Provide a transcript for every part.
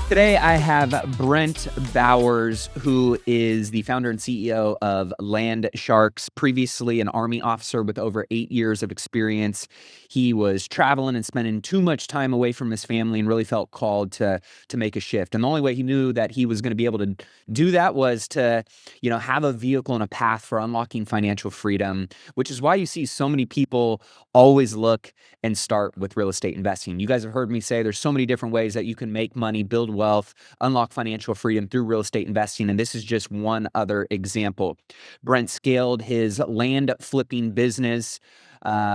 Today, I have Brent Bowers, who is the founder and CEO of Land Sharks, previously an Army officer with over 8 years of experience. He was traveling and spending too much time away from his family and really felt called to make a shift. And the only way he knew that he was going to be able to do that was to, have a vehicle and a path for unlocking financial freedom, which is why you see so many people always look and start with real estate investing. You guys have heard me say there's so many different ways that you can make money, build wealth, unlock financial freedom through real estate investing. And this is just one other example. Brent scaled his land flipping business,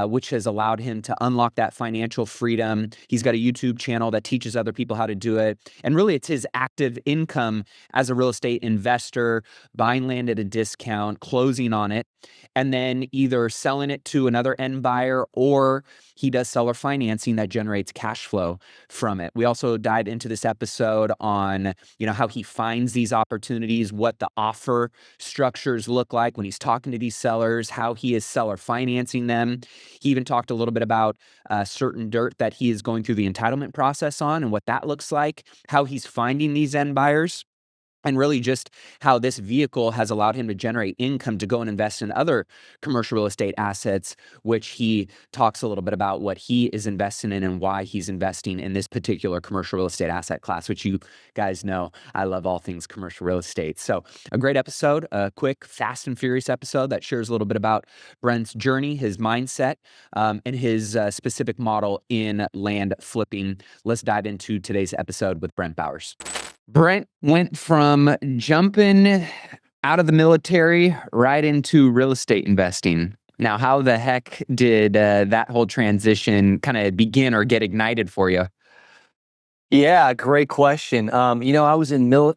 which has allowed him to unlock that financial freedom. He's got a YouTube channel that teaches other people how to do it. And really, it's his active income as a real estate investor, buying land at a discount, closing on it, and then either selling it to another end buyer, or he does seller financing that generates cash flow from it. We also dive into this episode on, how he finds these opportunities, what the offer structures look like when he's talking to these sellers, how he is seller financing them. He even talked a little bit about certain dirt that he is going through the entitlement process on and what that looks like, how he's finding these end buyers, and really just how this vehicle has allowed him to generate income to go and invest in other commercial real estate assets, which he talks a little bit about what he is investing in and why he's investing in this particular commercial real estate asset class, which you guys know I love all things commercial real estate. So a great episode, a quick, fast and furious episode that shares a little bit about Brent's journey, his mindset, and his specific model in land flipping. Let's dive into today's episode with Brent Bowers. Brent went from jumping out of the military right into real estate investing. Now, how the heck did that whole transition kind of begin or get ignited for you? Yeah, great question. I was in real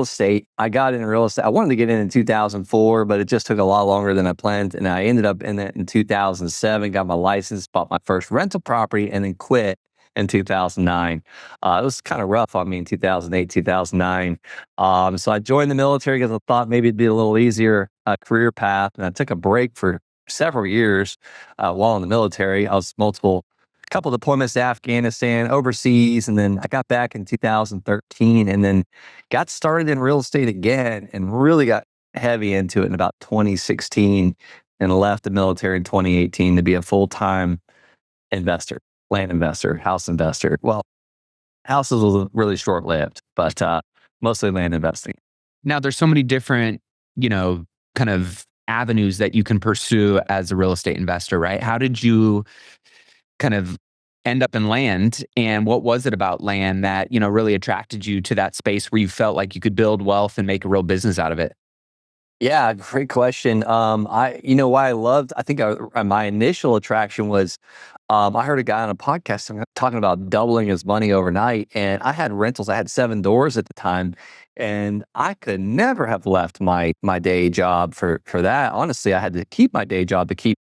estate. I got in real estate. I wanted to get in 2004, but it just took a lot longer than I planned. And I ended up in it in 2007, got my license, bought my first rental property, and then quit in 2009. It was kind of rough on me in 2008, 2009. So I joined the military because I thought maybe it'd be a little easier career path. And I took a break for several years while in the military. I was couple deployments to Afghanistan, overseas, and then I got back in 2013 and then got started in real estate again and really got heavy into it in about 2016 and left the military in 2018 to be a full-time investor, land investor, house investor. Well, houses was really short-lived, but mostly land investing. Now, there's so many different, kind of avenues that you can pursue as a real estate investor, right? How did you kind of end up in land, and what was it about land that, really attracted you to that space where you felt like you could build wealth and make a real business out of it? Yeah, great question. Why I think my initial attraction was, I heard a guy on a podcast talking about doubling his money overnight, and I had rentals. I had 7 doors at the time, and I could never have left my day job for that. Honestly, I had to keep my day job to keep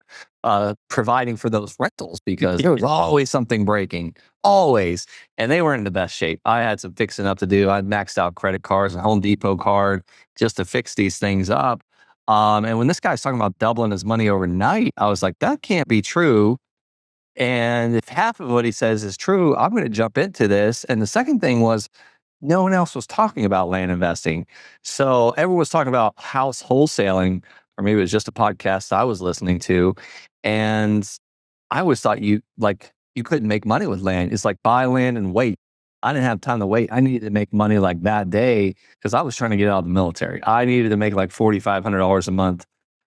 providing for those rentals because there was always something breaking, always, and they weren't in the best shape. I had some fixing up to do. I maxed out credit cards, a Home Depot card, just to fix these things up. And when this guy's talking about doubling his money overnight, I was like, that can't be true. And if half of what he says is true, I'm going to jump into this. And the second thing was, no one else was talking about land investing. So everyone was talking about house wholesaling, or maybe it was just a podcast I was listening to. And I always thought you couldn't make money with land. It's like buy land and wait. I didn't have time to wait. I needed to make money like that day because I was trying to get out of the military. I needed to make like $4,500 a month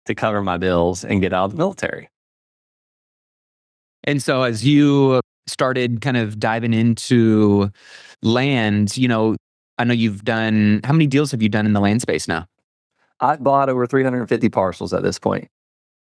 to cover my bills and get out of the military. And so as you started kind of diving into land, I know how many deals have you done in the land space now? I bought over 350 parcels at this point.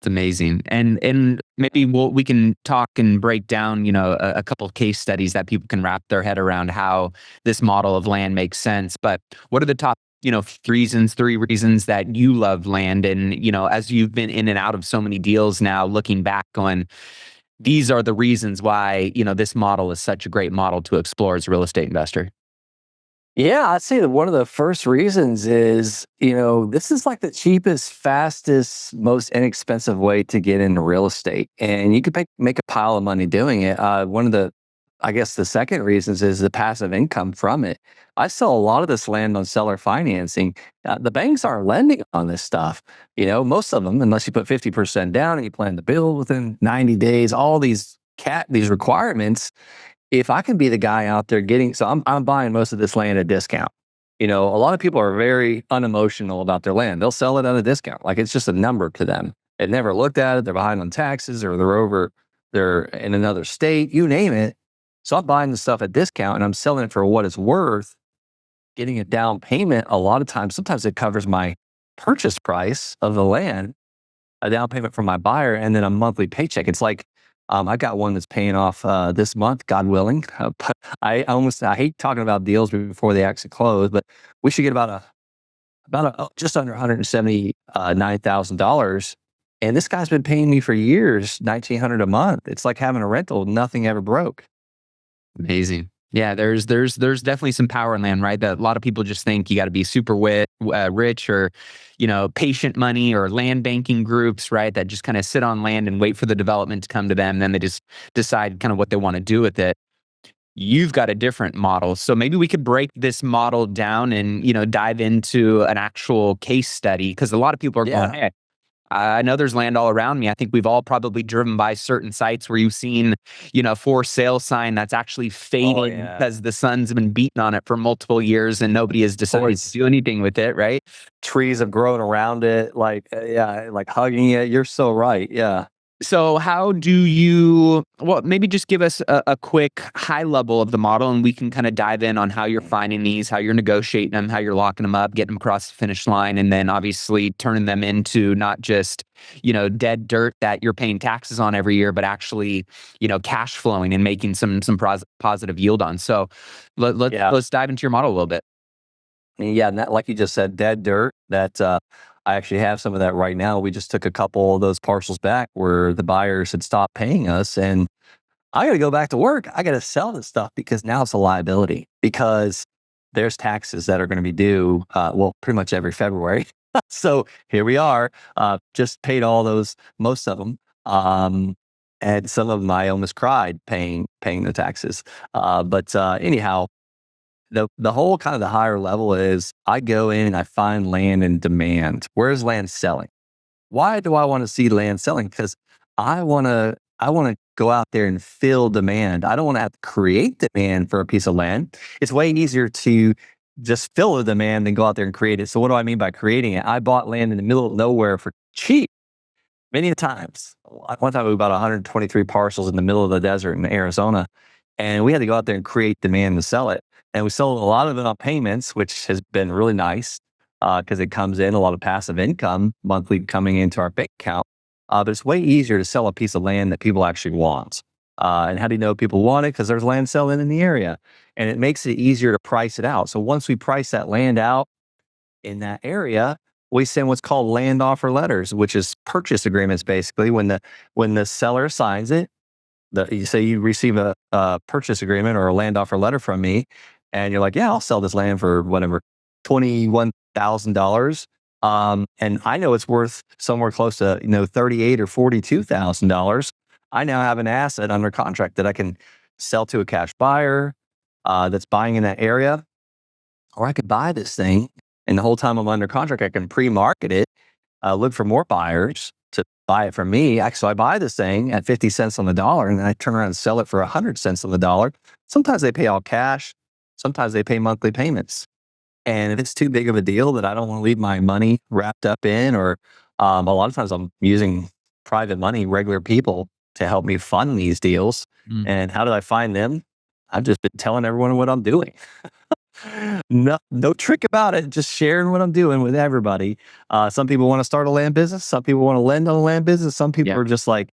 It's amazing. And maybe we can talk and break down, a couple of case studies that people can wrap their head around how this model of land makes sense. But what are the top, 3 reasons that you love land? And, as you've been in and out of so many deals now, looking back on, these are the reasons why, this model is such a great model to explore as a real estate investor. Yeah, I'd say that one of the first reasons is, this is like the cheapest, fastest, most inexpensive way to get into real estate. And you could make a pile of money doing it. One of the I guess the second reason is the passive income from it. I sell a lot of this land on seller financing. The banks aren't lending on this stuff. Most of them, unless you put 50% down and you plan to build within 90 days, all these requirements. If I can be the guy out there I'm buying most of this land at a discount. A lot of people are very unemotional about their land. They'll sell it at a discount. Like it's just a number to them. They've never looked at it. They're behind on taxes or they're in another state, you name it. So I'm buying the stuff at discount and I'm selling it for what it's worth, getting a down payment. Sometimes it covers my purchase price of the land, a down payment from my buyer, and then a monthly paycheck. It's like, I got one that's paying off this month, God willing. But I hate talking about deals before they actually close, but we should get just under $179,000. And this guy's been paying me for years, $1,900 a month. It's like having a rental. Nothing ever broke. Amazing. Yeah, there's definitely some power in land, right? That a lot of people just think you got to be super rich or, patient money or land banking groups, right? That just kind of sit on land and wait for the development to come to them. Then they just decide kind of what they want to do with it. You've got a different model. So maybe we could break this model down and, dive into an actual case study. Because a lot of people are going, hey, I know there's land all around me. I think we've all probably driven by certain sites where you've seen, for sale sign that's actually fading because the sun's been beating on it for multiple years and nobody has decided to do anything with it, right? Trees have grown around it, like hugging it. You're so right. Yeah. So how do you, maybe just give us a quick high level of the model and we can kind of dive in on how you're finding these, how you're negotiating them, how you're locking them up, getting them across the finish line, and then obviously turning them into not just, dead dirt that you're paying taxes on every year, but actually, cash flowing and making some positive yield on. So let's dive into your model a little bit. Yeah, and that, like you just said, dead dirt. I actually have some of that right now. We just took a couple of those parcels back where the buyers had stopped paying us, and I got to go back to work. I got to sell this stuff because now it's a liability because there's taxes that are going to be due, pretty much every February. So here we are, just paid all those, most of them. And some of them I almost cried paying the taxes. But anyhow, the whole kind of the higher level is I go in and I find land in demand. Where's land selling? Why do I want to see land selling? Because I want to go out there and fill demand. I don't want to have to create demand for a piece of land. It's way easier to just fill a demand than go out there and create it. So what do I mean by creating it? I bought land in the middle of nowhere for cheap many times. One time we bought 123 parcels in the middle of the desert in Arizona, and we had to go out there and create demand to sell it. And we sold a lot of it on payments, which has been really nice because it comes in a lot of passive income monthly coming into our bank account. But it's way easier to sell a piece of land that people actually want. And how do you know people want it? Because there's land selling in the area. And it makes it easier to price it out. So once we price that land out in that area, we send what's called land offer letters, which is purchase agreements. Basically, when the seller signs it, you say you receive a purchase agreement or a land offer letter from me, and you're like, yeah, I'll sell this land for whatever, $21,000. And I know it's worth somewhere close to $38,000 or $42,000. I now have an asset under contract that I can sell to a cash buyer that's buying in that area, or I could buy this thing, and the whole time I'm under contract, I can pre-market it, look for more buyers to buy it from me. So I buy this thing at 50 cents on the dollar, and then I turn around and sell it for 100 cents on the dollar. Sometimes they pay all cash. Sometimes they pay monthly payments. And if it's too big of a deal that I don't want to leave my money wrapped up in, or a lot of times I'm using private money, regular people to help me fund these deals. And how did I find them? I've just been telling everyone what I'm doing. No trick about it. Just sharing what I'm doing with everybody. Some people want to start a land business. Some people want to lend on a land business. Some people are just like,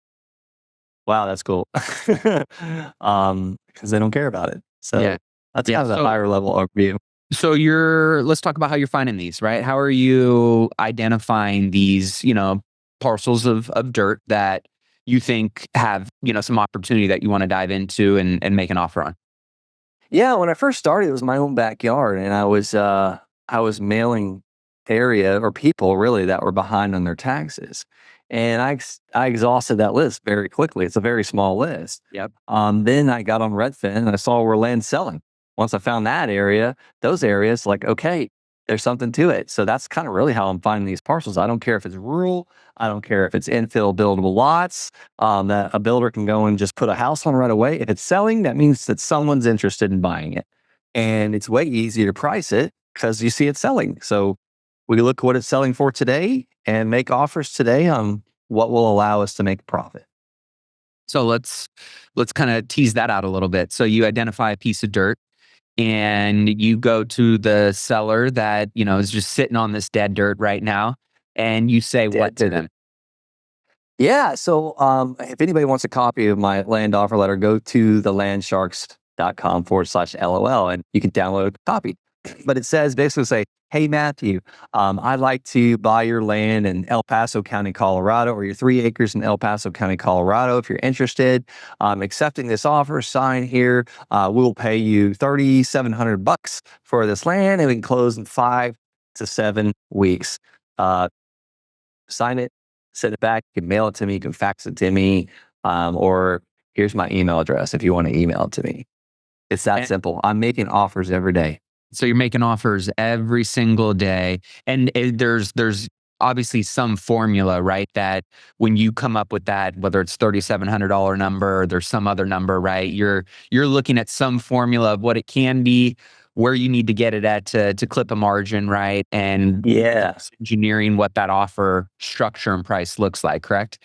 wow, that's cool. Because they don't care about it. So that's kind of the higher level overview. So let's talk about how you're finding these, right? How are you identifying these, parcels of dirt that you think have, some opportunity that you want to dive into and make an offer on? Yeah, when I first started, it was my own backyard, and I was mailing area or people really that were behind on their taxes. And I exhausted that list very quickly. It's a very small list. Yep. Then I got on Redfin and I saw where land's selling. Once I found that area, those areas, like, okay, there's something to it. So that's kind of really how I'm finding these parcels. I don't care if it's rural. I don't care if it's infill buildable lots that a builder can go and just put a house on right away. If it's selling, that means that someone's interested in buying it. And it's way easier to price it because you see it selling. So we look what it's selling for today and make offers today on what will allow us to make a profit. So let's kind of tease that out a little bit. So you identify a piece of dirt and you go to the seller that, is just sitting on this dead dirt right now, and you say what to them? Yeah. So if anybody wants a copy of my land offer letter, go to thelandsharks.com/LOL and you can download a copy. But it says basically say, hey, Matthew, I'd like to buy your land in El Paso County, Colorado, or your 3 acres in El Paso County, Colorado. If you're interested, accepting this offer, sign here. We'll pay you $3,700 for this land and we can close in 5 to 7 weeks. Sign it, send it back. You can mail it to me. You can fax it to me. Or here's my email address if you want to email it to me. It's that simple. I'm making offers every day. So you're making offers every single day, and there's obviously some formula, right? That when you come up with that, whether it's $3,700 number, or there's some other number, right? You're looking at some formula of what it can be, where you need to get it at to clip a margin, right? And engineering what that offer structure and price looks like, correct?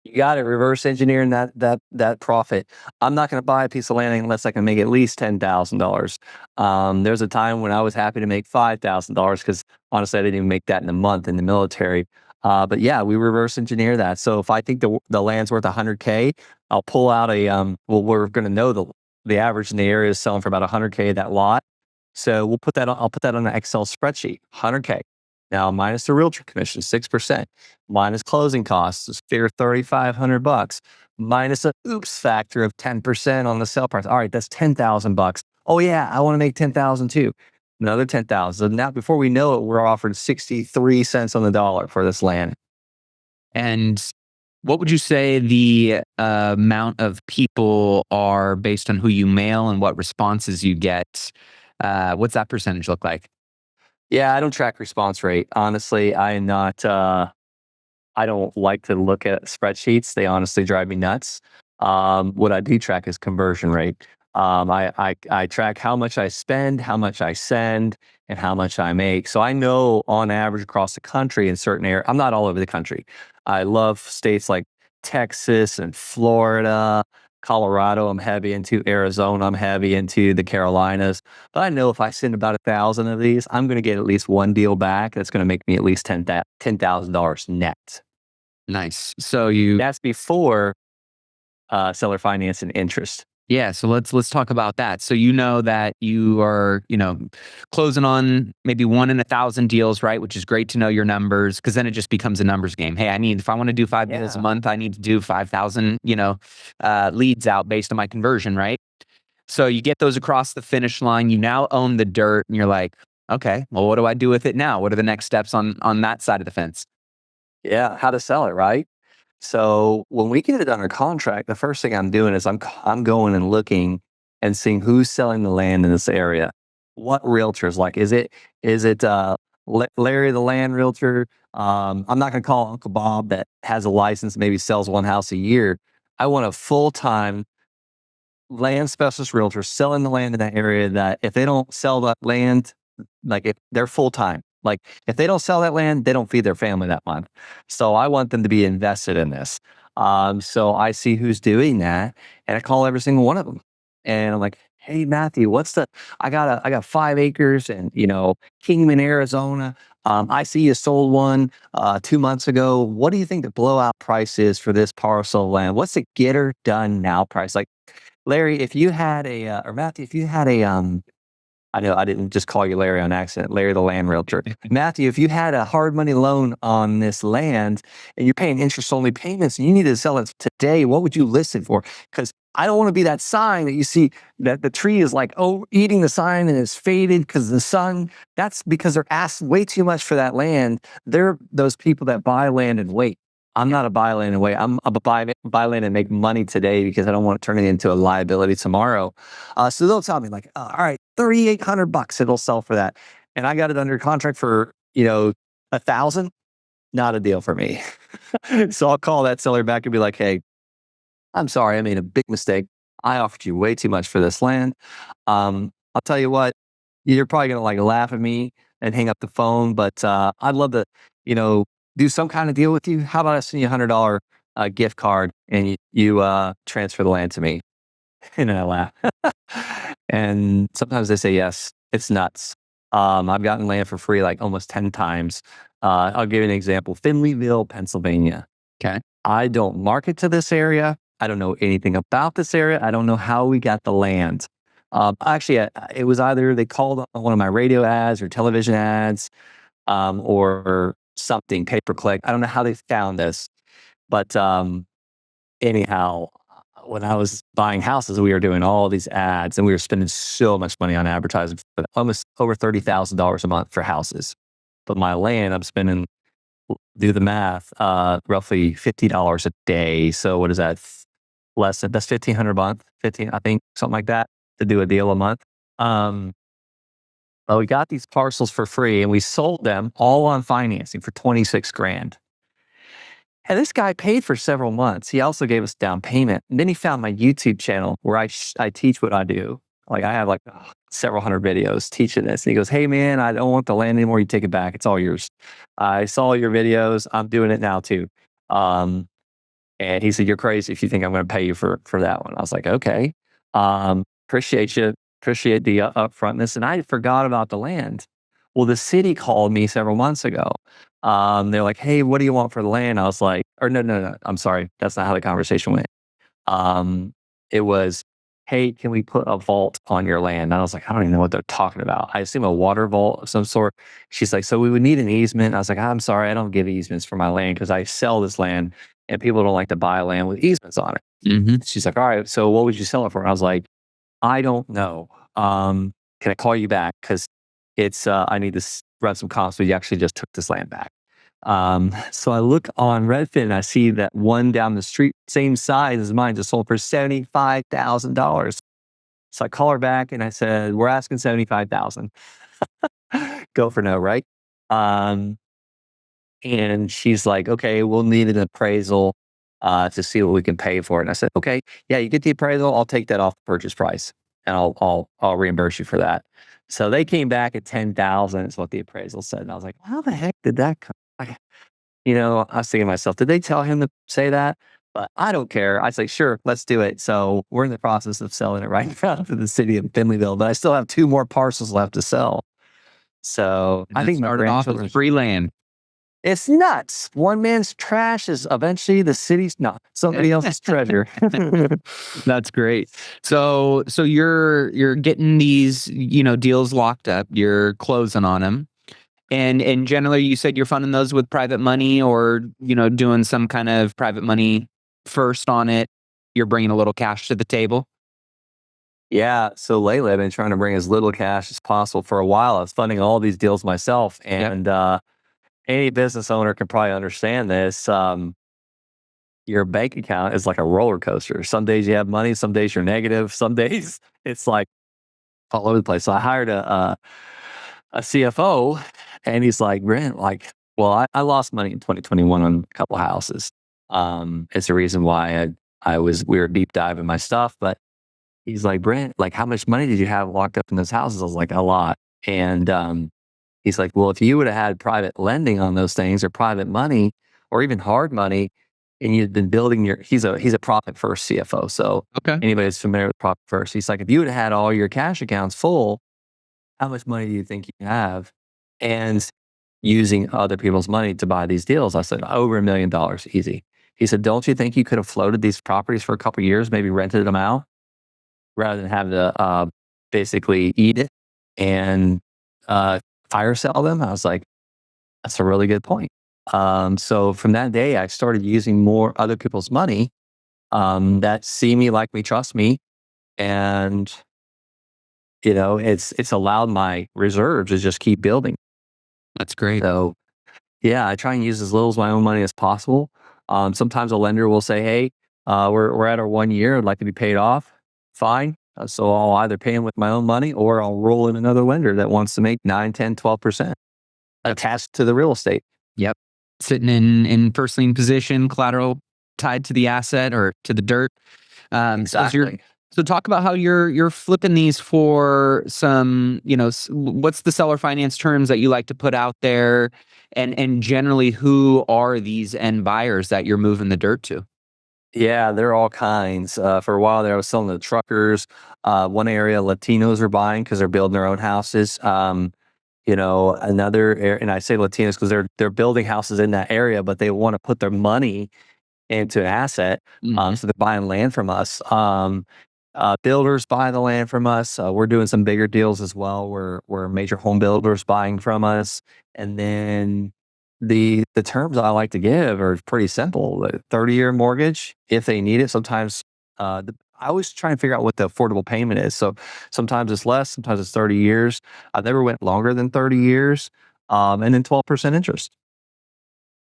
You got it. Reverse engineering that profit. I'm not going to buy a piece of land unless I can make at least $10,000. There's a time when I was happy to make $5,000 because honestly, I didn't even make that in a month in the military. But yeah, we reverse engineer that. So if I think the land's worth 100K, I'll pull out we're going to know the average in the area is selling for about 100K that lot. So I'll put that on an Excel spreadsheet, 100K. Now, minus the realtor commission, 6%, minus closing costs, is figure $3,500, minus a oops factor of 10% on the sale price. All right, that's $10,000. Oh yeah, I want to make 10,000 too. Another 10,000. So now, before we know it, we're offering 63 cents on the dollar for this land. And what would you say the amount of people are based on who you mail and what responses you get? What's that percentage look like? Yeah, I don't track response rate. Honestly, I'm not, I don't like to look at spreadsheets. They honestly drive me nuts. What I do track is conversion rate. I track how much I spend, how much I send, and how much I make. So I know on average across the country in certain areas, I'm not all over the country. I love states like Texas and Florida, Colorado, I'm heavy into Arizona, I'm heavy into the Carolinas. But I know if I send about 1,000 of these, I'm going to get at least one deal back that's going to make me at least $10,000 net. Nice. So that's before seller finance and interest. Yeah, so let's talk about that. So you know that you are, closing on maybe 1 in 1,000 deals, right? Which is great to know your numbers, because then it just becomes a numbers game. Hey, if I want to do 5 deals a month, I need to do 5,000, leads out based on my conversion, right? So you get those across the finish line. You now own the dirt, and you're like, okay, well, what do I do with it now? What are the next steps on that side of the fence? Yeah, how to sell it, right? So when we get it under contract, the first thing I'm doing is I'm going and looking and seeing who's selling the land in this area. What realtors, like is it Larry the land realtor? I'm not going to call Uncle Bob that has a license, maybe sells one house a year. I want a full-time land specialist realtor selling the land in that area, that if they don't sell that land, like if they're full-time, like if they don't sell that land, they don't feed their family that month. So I want them to be invested in this. So I see who's doing that and I call every single one of them. And I'm like, hey, Matthew, I got 5 acres and, Kingman, Arizona. I see you sold one 2 months ago. What do you think the blowout price is for this parcel of land? What's the get her done now price? Like, Larry, if you had or Matthew, if you had I know I didn't just call you Larry on accident, Larry the land realtor. Matthew, if you had a hard money loan on this land and you're paying interest only payments and you need to sell it today, what would you list it for? Because I don't want to be that sign that you see that the tree is like, eating the sign and it's faded because the sun. That's because they're asked way too much for that land. They're those people that buy land and wait. I'm not a buy land and wait. I'm a buy land and make money today because I don't want to turn it into a liability tomorrow. So they'll tell me like, all right, $3,800, it'll sell for that, and I got it under contract for 1,000. Not a deal for me. So I'll call that seller back and be like, hey, I'm sorry, I made a big mistake. I offered you way too much for this land. I'll tell you what, you're probably gonna like laugh at me and hang up the phone, but I'd love to, you know, do some kind of deal with you. How about I send you $100 gift card and you transfer the land to me? And I laugh. And sometimes they say yes. It's nuts. I've gotten land for free like almost 10 times. I'll give you an example. Finleyville, Pennsylvania. Okay. I don't market to this area. I don't know anything about this area. I don't know how we got the land. Actually, it was either they called on one of my radio ads or television ads, or something, pay per click. I don't know how they found this, but anyhow, when I was buying houses, we were doing all these ads and we were spending so much money on advertising, but almost over $30,000 a month for houses. But my land, I'm spending, do the math, roughly $50 a day. So what is that? Less than, that's 1,500 a month, 15, I think, something like that, to do a deal a month. Um, but we got these parcels for free and we sold them all on financing for 26 grand. And this guy paid for several months. He also gave us down payment. And then he found my YouTube channel where I teach what I do. Like I have like several hundred videos teaching this. And he goes, hey man, I don't want the land anymore. You take it back. It's all yours. I saw your videos. I'm doing it now too. Um, and he said, you're crazy if you think I'm going to pay you for that one. I was like, okay. Appreciate you. Appreciate the upfrontness. And I forgot about the land. Well, the city called me several months ago. They're like, hey, what do you want for the land? I was like, or no, no, no. I'm sorry. That's not how the conversation went. It was, hey, can we put a vault on your land? And I was like, I don't even know what they're talking about. I assume a water vault of some sort. She's like, so we would need an easement. I was like, I'm sorry, I don't give easements for my land because I sell this land and people don't like to buy land with easements on it. She's like, all right, so what would you sell it for? And I was like, I don't know. Can I call you back? Because it's I need to run some comps, but you actually just took this land back. So I look on Redfin and I see that one down the street, same size as mine, just sold for $75,000. So I call her back and I said, we're asking 75,000. Go for no, right? Um, and she's like, okay, we'll need an appraisal to see what we can pay for it. And I said, okay, yeah, you get the appraisal. I'll take that off the purchase price and I'll reimburse you for that. So they came back at 10,000 is what the appraisal said. And I was like, how the heck did that come? I was thinking to myself, did they tell him to say that? But I don't care. I say, sure, let's do it. So we're in the process of selling it right now to the city of Finleyville, but I still have 2 more parcels left to sell. So And I that think my started off grandchildren, as free land. it's nuts. One man's trash is eventually the city's, no, somebody else's treasure. That's great. So you're getting these, deals locked up. You're closing on them. And generally you said you're funding those with private money or, doing some kind of private money first on it. You're bringing a little cash to the table. Yeah. So lately I've been trying to bring as little cash as possible. For a while, I was funding all these deals myself. Yep. And any business owner can probably understand this. Your bank account is like a roller coaster. Some days you have money, some days you're negative, some days it's like all over the place. So I hired a CFO, and he's like, Brent, like, well, I lost money in 2021 on a couple of houses. It's the reason why we were deep diving my stuff. But he's like, Brent, like, how much money did you have locked up in those houses? I was like, a lot. And he's like, well, if you would have had private lending on those things or private money or even hard money, and you'd been building he's a profit first CFO. So Okay. anybody that's familiar with profit first, he's like, if you would have had all your cash accounts full, how much money do you think you have? And using other people's money to buy these deals, I said, over $1 million, easy. He said, don't you think you could have floated these properties for a couple of years, maybe rented them out, rather than have to basically eat it and fire sell them? I was like, that's a really good point. So from that day, I started using more other people's money that see me, like me, trust me, and it's allowed my reserves to just keep building. That's great. So yeah, I try and use as little of my own money as possible. Sometimes a lender will say, "Hey, we're at our 1 year. I'd like to be paid off." Fine. So I'll either pay them with my own money or I'll roll in another lender that wants to make 9, 10, 12% attached to the real estate. Yep. Sitting in first lien position, collateral tied to the asset or to the dirt. Exactly. So talk about how you're flipping these for some, what's the seller finance terms that you like to put out there, and generally who are these end buyers that you're moving the dirt to? Yeah, there are all kinds. For a while there, I was selling to truckers. One area, Latinos are buying because they're building their own houses. And I say Latinos because they're building houses in that area, but they want to put their money into an asset. Mhm. So they're buying land from us. Builders buy the land from us. We're doing some bigger deals as well, where major home builders buying from us. And then the terms I like to give are pretty simple. The 30-year mortgage, if they need it. Sometimes I always try and figure out what the affordable payment is. So sometimes it's less, sometimes it's 30 years. I've never went longer than 30 years. And then 12% interest.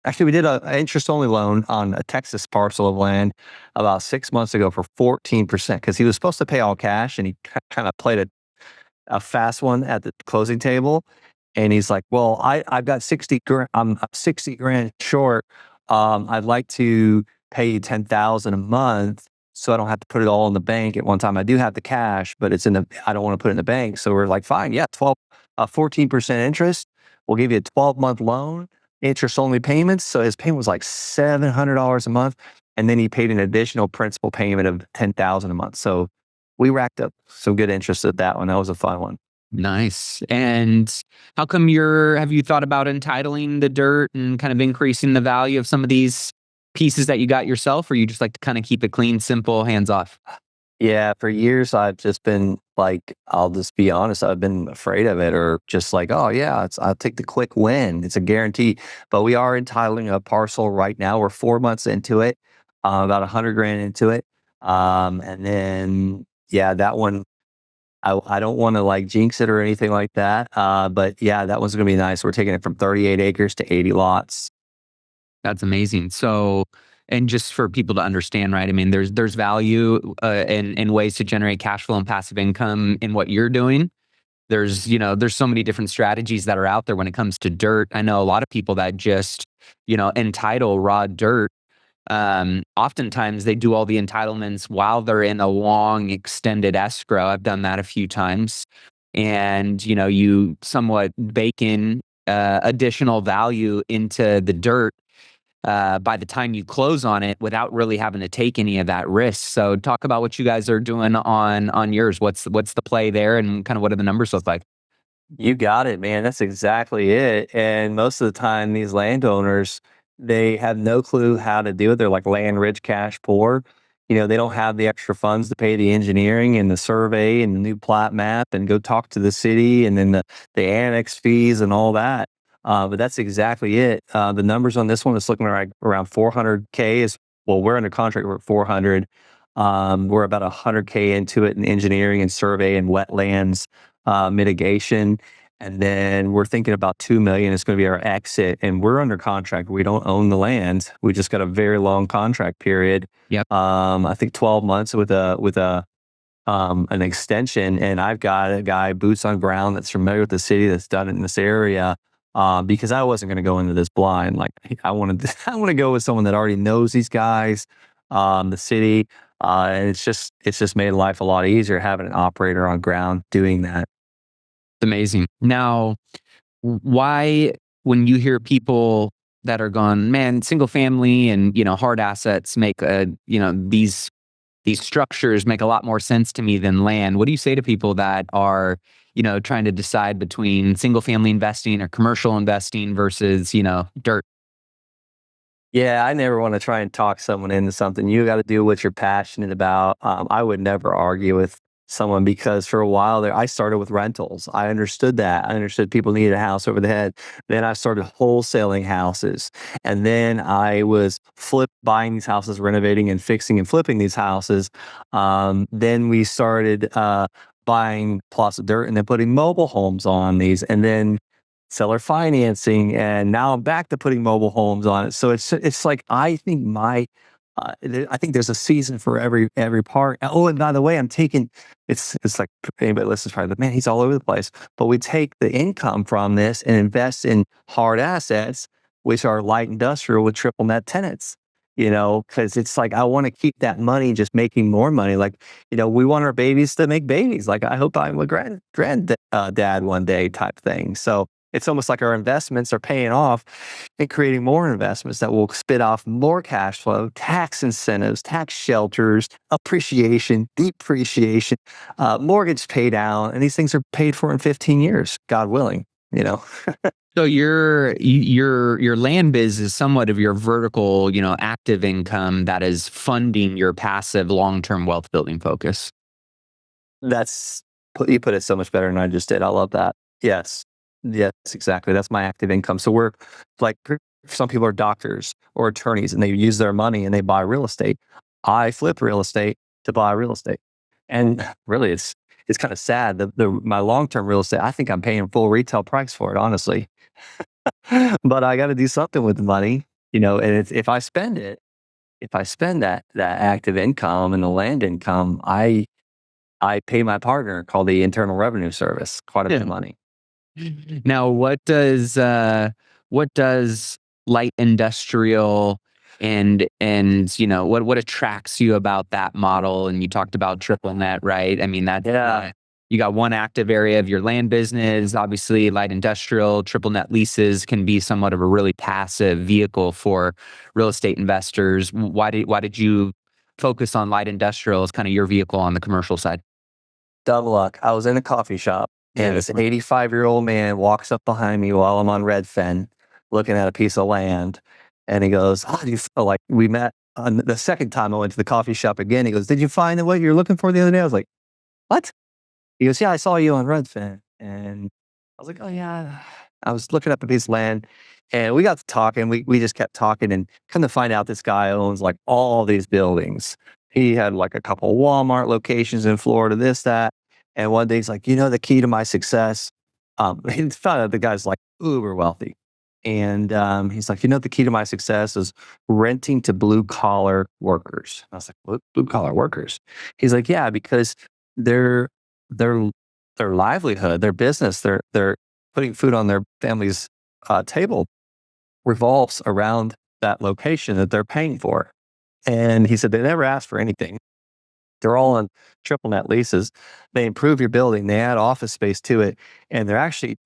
Actually, we did a interest-only loan on a Texas parcel of land about 6 months ago for 14% because he was supposed to pay all cash, and he kinda played a fast one at the closing table, and he's like, "Well, I've got 60 grand. I'm 60 grand short. I'd like to pay you 10,000 a month so I don't have to put it all in the bank at one time. I do have the cash, but I don't wanna put it in the bank." So we're like, "Fine, yeah, 14% interest. We'll give you a 12-month loan, interest-only payments." So his payment was like $700 a month, and then he paid an additional principal payment of 10,000 a month. So we racked up some good interest at that one. That was a fun one. Nice. And how come have you thought about entitling the dirt and kind of increasing the value of some of these pieces that you got yourself, or you just like to kind of keep it clean, simple, hands off? Yeah, for years I've just been like, I'll just be honest, I've been afraid of it, or just like, oh yeah, I'll take the quick win. It's a guarantee. But we are entitling a parcel right now. We're 4 months into it, about 100 grand into it. And then yeah, that one I don't want to like jinx it or anything like that. But yeah, that one's gonna be nice. We're taking it from 38 acres to 80 lots. That's amazing. So, and just for people to understand, right? I mean, there's value in ways to generate cash flow and passive income in what you're doing. There's so many different strategies that are out there when it comes to dirt. I know a lot of people that just, entitle raw dirt. Oftentimes they do all the entitlements while they're in a long extended escrow. I've done that a few times. And, you somewhat bake in additional value into the dirt by the time you close on it without really having to take any of that risk. So talk about what you guys are doing on yours. What's the play there, and kind of what do the numbers look like? You got it, man. That's exactly it. And most of the time, these landowners, they have no clue how to do it. They're like land rich, cash poor. They don't have the extra funds to pay the engineering and the survey and the new plat map and go talk to the city and then the annex fees and all that. But that's exactly it. The numbers on this one is looking like around 400K is, well, we're under contract, we're at 400. We're about 100K into it in engineering and survey and wetlands mitigation. And then we're thinking about 2 million is going to be our exit. And we're under contract. We don't own the land. We just got a very long contract period. Yep. I think 12 months with an extension. And I've got a guy boots on ground that's familiar with the city that's done it in this area. Because I wasn't going to go into this blind. Like I want to go with someone that already knows these guys, the city, and it's just made life a lot easier having an operator on ground doing that. Amazing. Now, why, when you hear people that are gone, man, single family and, hard assets make these structures make a lot more sense to me than land. What do you say to people that are, trying to decide between single family investing or commercial investing versus, dirt? Yeah, I never want to try and talk someone into something. You got to do what you're passionate about. I would never argue with someone because for a while there, I started with rentals. I understood that. I understood people needed a house over the head. Then I started wholesaling houses. And then I was buying these houses, renovating and fixing and flipping these houses. Then we started buying plots of dirt and then putting mobile homes on these. And then seller financing, and now I'm back to putting mobile homes on it. So it's like I think I think there's a season for every part. Oh, and by the way, I'm taking it's like anybody listens probably like, man, he's all over the place. But we take the income from this and invest in hard assets, which are light industrial with triple net tenants. Because it's like I want to keep that money just making more money. Like, we want our babies to make babies. Like I hope I'm a dad one day type thing. So it's almost like our investments are paying off and creating more investments that will spit off more cash flow, tax incentives, tax shelters, appreciation, depreciation, mortgage pay down. And these things are paid for in 15 years, God willing. So your land biz is somewhat of your vertical, active income that is funding your passive long-term wealth building focus. You put it so much better than I just did. I love that. Yes. Yes, exactly. That's my active income. So we're like, some people are doctors or attorneys and they use their money and they buy real estate. I flip real estate to buy real estate. And really it's kind of sad. My long-term real estate, I think I'm paying full retail price for it, honestly. But I got to do something with the money, and if I spend that active income and the land income, I pay my partner called the Internal Revenue Service quite a bit of money. Now, what does light industrial and what attracts you about that model? And you talked about triple net, right? I mean, Yeah. you got one active area of your land business. Obviously, light industrial, triple net leases can be somewhat of a really passive vehicle for real estate investors. Why did you focus on light industrial as kind of your vehicle on the commercial side? Dumb luck. I was in a coffee shop Yeah, and this 85-year-old man walks up behind me while I'm on Redfin looking at a piece of land. And he goes, "Oh, do you feel like we met on the second time I went to the coffee shop again?" He goes, "Did you find what you're looking for the other day?" I was like, "What?" He goes, "Yeah, I saw you on Redfin." And I was like, "Oh, yeah." I was looking up a piece of land and we got to talking. We just kept talking and come to find out this guy owns like all these buildings. He had like a couple Walmart locations in Florida, this, that. And one day he's like, the key to my success. He found out the guy's like uber wealthy. And he's like, the key to my success is renting to blue collar workers. I was like, what blue collar workers? He's like, yeah, because they're their their livelihood, their business, they're putting food on their family's table revolves around that location that they're paying for. And he said they never ask for anything. They're all on triple net leases. They improve your building, they add office space to it, and they're actually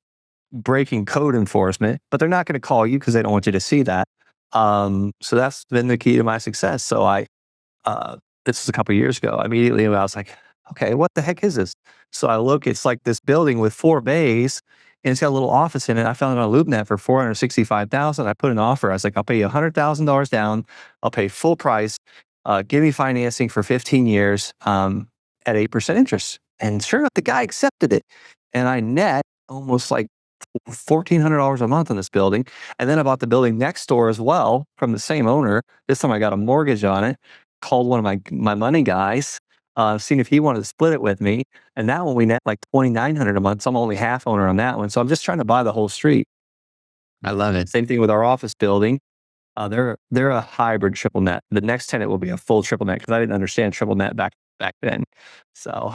breaking code enforcement, but they're not going to call you because they don't want you to see that. So that's been the key to my success. So uh, this was a couple of years ago. Immediately, I was like, okay, what the heck is this? So I look, it's like this building with 4 bays, and it's got a little office in it. I found it on LoopNet for 465,000. I put an offer. I was like, I'll pay you $100,000 down. I'll pay full price. Give me financing for 15 years at 8% interest. And sure enough, the guy accepted it, and I net almost like $1,400 a month on this building. And then I bought the building next door as well from the same owner. This time I got a mortgage on it, called one of my money guys, seeing if he wanted to split it with me. And that one we net like $2,900 a month. So I'm only half owner on that one. So I'm just trying to buy the whole street. I love it. Same thing with our office building. They're a hybrid triple net. The next tenant will be a full triple net because I didn't understand triple net back then. So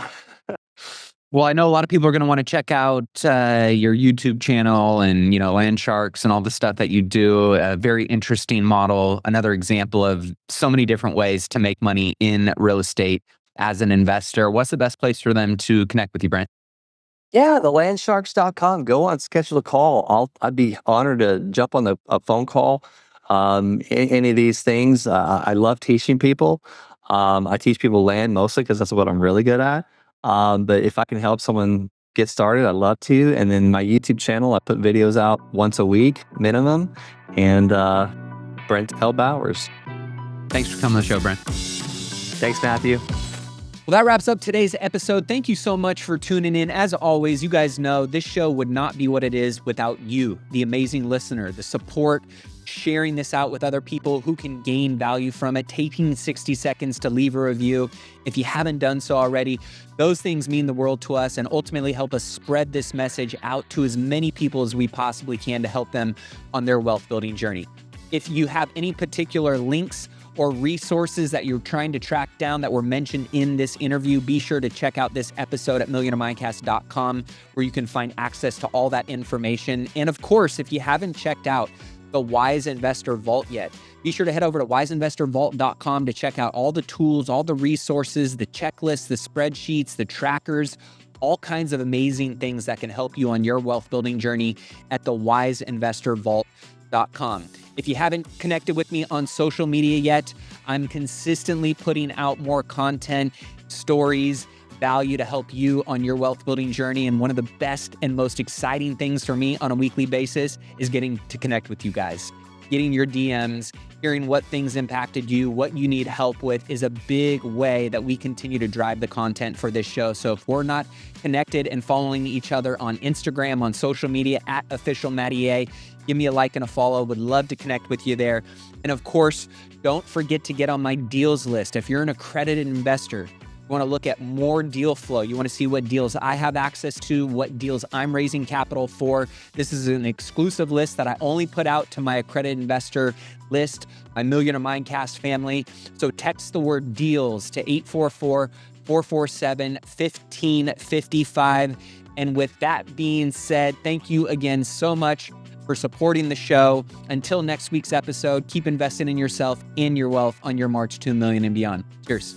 Well, I know a lot of people are going to want to check out your YouTube channel and, Land Sharks and all the stuff that you do. A very interesting model. Another example of so many different ways to make money in real estate as an investor. What's the best place for them to connect with you, Brent? yeah, thelandsharks.com. Go on, schedule a call. I'd be honored to jump on a phone call. Any of these things. I love teaching people. I teach people land mostly because that's what I'm really good at. But if I can help someone get started, I'd love to. And then my YouTube channel, I put videos out once a week minimum. And Brent L. Bowers. Thanks for coming on the show, Brent. Thanks, Matthew. Well, that wraps up today's episode. Thank you so much for tuning in. As always, you guys know this show would not be what it is without you, the amazing listener, the support, sharing this out with other people who can gain value from it, taking 60 seconds to leave a review. If you haven't done so already, those things mean the world to us and ultimately help us spread this message out to as many people as we possibly can to help them on their wealth building journey. If you have any particular links or resources that you're trying to track down that were mentioned in this interview, be sure to check out this episode at millionairemindcast.com, where you can find access to all that information. And of course, if you haven't checked out the Wise Investor Vault yet, be sure to head over to wiseinvestorvault.com to check out all the tools, all the resources, the checklists, the spreadsheets, the trackers, all kinds of amazing things that can help you on your wealth building journey at the wiseinvestorvault.com. If you haven't connected with me on social media yet, I'm consistently putting out more content, stories, value to help you on your wealth building journey. And one of the best and most exciting things for me on a weekly basis is getting to connect with you guys. Getting your DMs, hearing what things impacted you, what you need help with is a big way that we continue to drive the content for this show. So if we're not connected and following each other on Instagram, on social media at Official Matty A, give me a like and a follow. Would love to connect with you there. And of course, don't forget to get on my deals list. If you're an accredited investor, you want to look at more deal flow. You want to see what deals I have access to, what deals I'm raising capital for. This is an exclusive list that I only put out to my accredited investor list, my Millionaire Mindcast family. So text the word deals to 844-447-1555. And with that being said, thank you again so much for supporting the show. Until next week's episode, keep investing in yourself and your wealth on your march to $1 million and beyond. Cheers.